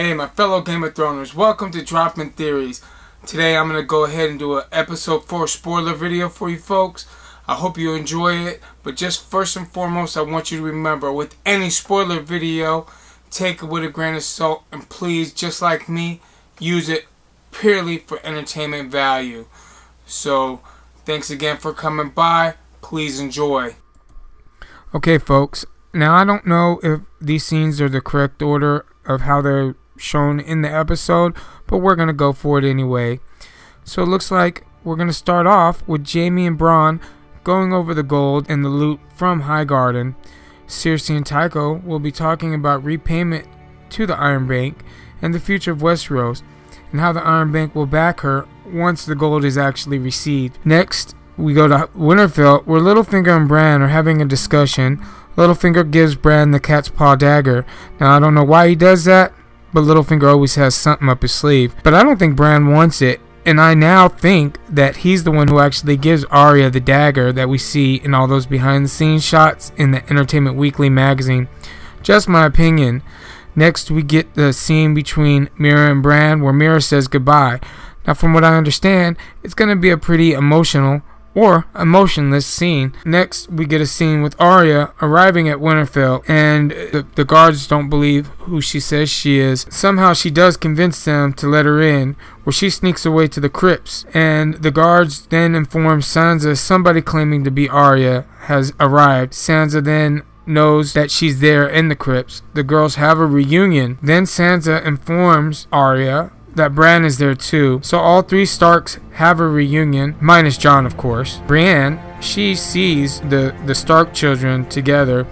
Hey, my fellow Game of Throners, welcome to Dropping Theories. Today I'm going to go ahead and do an episode 4 spoiler video for you folks. I hope you enjoy it, but just first and foremost, I want you to remember, with any spoiler video, take it with a grain of salt, and please, just like me, use it purely for entertainment value. So, thanks again for coming by. Please enjoy. Okay, folks. Now, I don't know if these scenes are the correct order of how they're shown in the episode, but we're going to go for it anyway. So it looks like we're going to start off with Jaime and Bronn going over the gold and the loot from Highgarden. Cersei and Tycho will be talking about repayment to the Iron Bank and the future of Westeros, and how the Iron Bank will back her once the gold is actually received. Next, we go to Winterfell, where Littlefinger and Bran are having a discussion. Littlefinger gives Bran the cat's paw dagger. Now, I don't know why he does that, but Littlefinger always has something up his sleeve. But I don't think Bran wants it, and I now think that he's the one who actually gives Arya the dagger that we see in all those behind-the-scenes shots in the Entertainment Weekly magazine. Just my opinion. Next, we get the scene between Meera and Bran, where Meera says goodbye. Now, from what I understand, it's going to be a pretty emotional or emotionless scene. Next, we get a scene with Arya arriving at Winterfell, and the guards don't believe who she says she is. Somehow she does convince them to let her in, where she sneaks away to the crypts, and the guards then inform Sansa somebody claiming to be Arya has arrived. Sansa then knows that she's there in the crypts. The girls have a reunion. Then Sansa informs Arya that Bran is there too. So all three Starks have a reunion, minus Jon, of course. Brienne, she sees the Stark children together.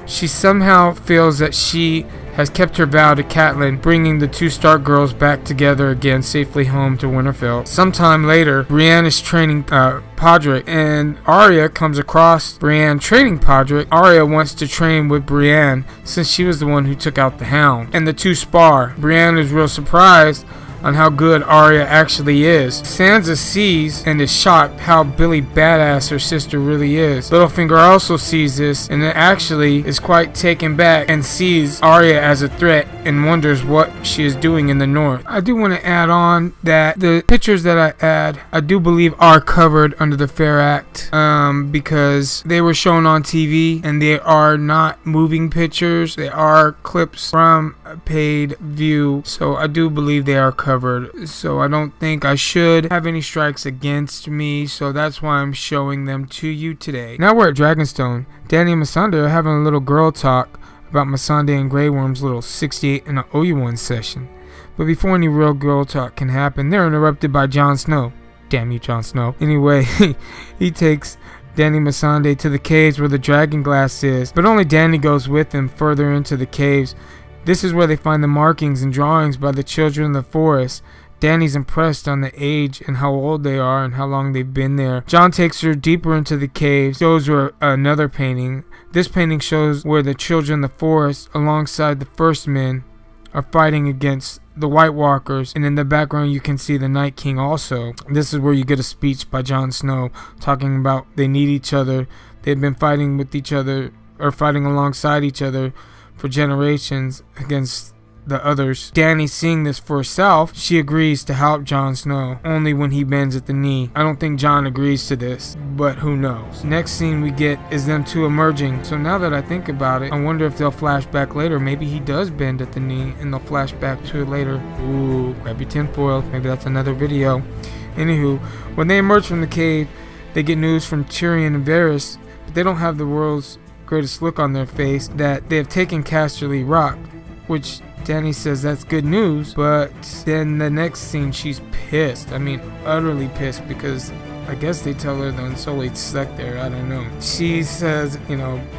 She somehow feels that she has kept her vow to Catelyn, bringing the two Stark girls back together again, safely home to Winterfell. Sometime later, Brienne is training Podrick, and Arya comes across Brienne training Podrick. Arya wants to train with Brienne, since she was the one who took out the Hound, and the two spar. Brienne is real surprised on how good Arya actually is. Sansa sees and is shocked how Billy badass her sister really is. Littlefinger also sees this and actually is quite taken back and sees Arya as a threat and wonders what she is doing in the north. I do want to add on that the pictures that I add, I do believe are covered under the Fair Act, because they were shown on TV and they are not moving pictures. They are clips from a paid view, so I do believe they are covered. So I don't think I should have any strikes against me, so that's why I'm showing them to you today. Now we're at Dragonstone. Dany and Missandei are having a little girl talk about Missandei and Grey Worm's little 68 and an OU1 session. But before any real girl talk can happen, they're interrupted by Jon Snow. Damn you, Jon Snow. Anyway, he takes Dany and Missandei to the caves where the dragon glass is, but only Dany goes with him further into the caves. This is where they find the markings and drawings by the children of the forest. Dany's impressed on the age and how old they are and how long they've been there. Jon takes her deeper into the cave, shows her another painting. This painting shows where the children of the forest, alongside the first men, are fighting against the White Walkers, and in the background you can see the Night King also. This is where you get a speech by Jon Snow talking about they need each other. They've been fighting with each other, or fighting alongside each other, for generations against the others. Dany, seeing this for herself, she agrees to help Jon Snow, only when he bends at the knee. I don't think Jon agrees to this, but who knows. Next scene we get is them two emerging. So now that I think about it, I wonder if they'll flash back later. Maybe he does bend at the knee and they'll flash back to it later. Ooh, grab your tinfoil. Maybe that's another video. Anywho, when they emerge from the cave, they get news from Tyrion and Varys, but they don't have the world's greatest look on their face that they have taken Casterly Rock, which Dany says that's good news. But then the next scene, she's pissed. I mean, utterly pissed, because I guess they tell her the Unsullied's stuck there. I don't know. She says,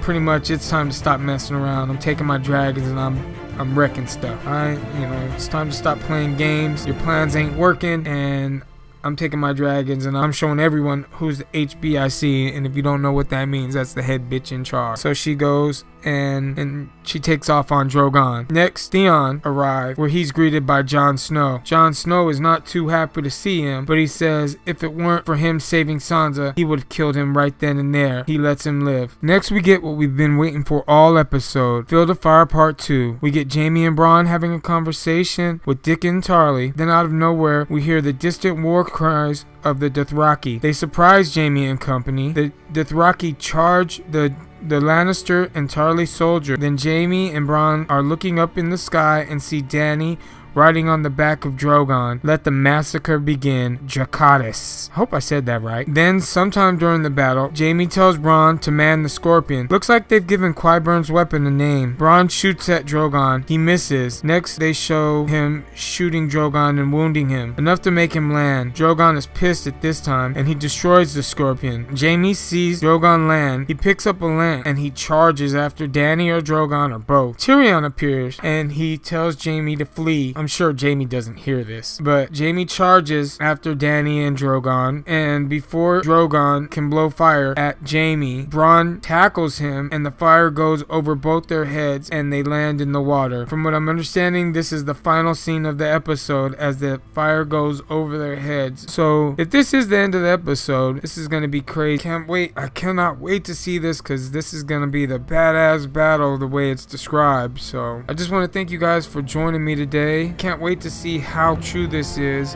pretty much it's time to stop messing around. I'm taking my dragons and I'm wrecking stuff. It's time to stop playing games. Your plans ain't working, and I'm taking my dragons and I'm showing everyone who's the HBIC, and if you don't know what that means, that's the head bitch in charge. So she goes and she takes off on Drogon. Next, Theon arrives, where he's greeted by Jon Snow. Jon Snow is not too happy to see him, but he says if it weren't for him saving Sansa, he would have killed him right then and there. He lets him live. Next, we get what we've been waiting for all episode, Field of Fire Part 2. We get Jaime and Bronn having a conversation with Dick and Tarly. Then out of nowhere, we hear the distant war cries of the Dothraki. They surprise Jaime and company. The Dothraki charge the Lannister and Tarly soldier. Then Jaime and Bronn are looking up in the sky and see Dany riding on the back of Drogon. Let the massacre begin. Dracarys. I hope I said that right. Then, sometime during the battle, Jaime tells Bronn to man the Scorpion. Looks like they've given Qyburn's weapon a name. Bronn shoots at Drogon. He misses. Next, they show him shooting Drogon and wounding him, enough to make him land. Drogon is pissed at this time, and he destroys the Scorpion. Jaime sees Drogon land. He picks up a lance, and he charges after Dany or Drogon or both. Tyrion appears, and he tells Jaime to flee. I'm sure Jaime doesn't hear this, but Jaime charges after Dany and Drogon, and before Drogon can blow fire at Jaime, Bronn tackles him and the fire goes over both their heads and they land in the water. From what I'm understanding, this is the final scene of the episode as the fire goes over their heads. So if this is the end of the episode, this is going to be crazy. Can't wait. I cannot wait to see this, because this is going to be the badass battle the way it's described. So I just want to thank you guys for joining me today. Can't wait to see how true this is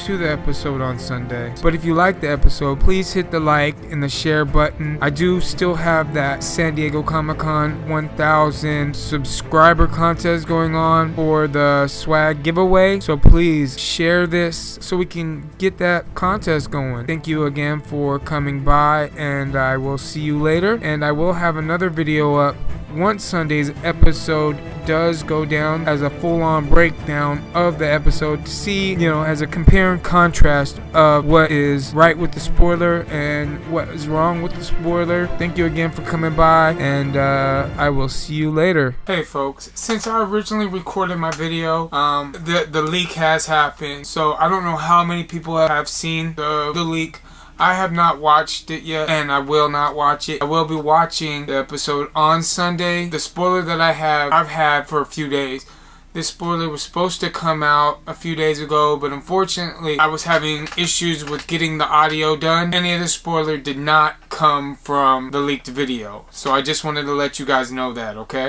to the episode on Sunday. But if you like the episode, please hit the like and the share button. I do still have that San Diego Comic-Con 1000 subscriber contest going on for the swag giveaway, so please share this so we can get that contest going. Thank you again for coming by, and I will see you later. And I will have another video up once Sunday's episode does go down, as a full-on breakdown of the episode, to see, as a compare and contrast of what is right with the spoiler and what is wrong with the spoiler. Thank you again for coming by, and I will see you later. Hey folks, since I originally recorded my video, the leak has happened, so I don't know how many people have seen the leak. I have not watched it yet, and I will not watch it. I will be watching the episode on Sunday. The spoiler that I've had for a few days. This spoiler was supposed to come out a few days ago, but unfortunately, I was having issues with getting the audio done. Any of the spoiler did not come from the leaked video. So I just wanted to let you guys know that, okay?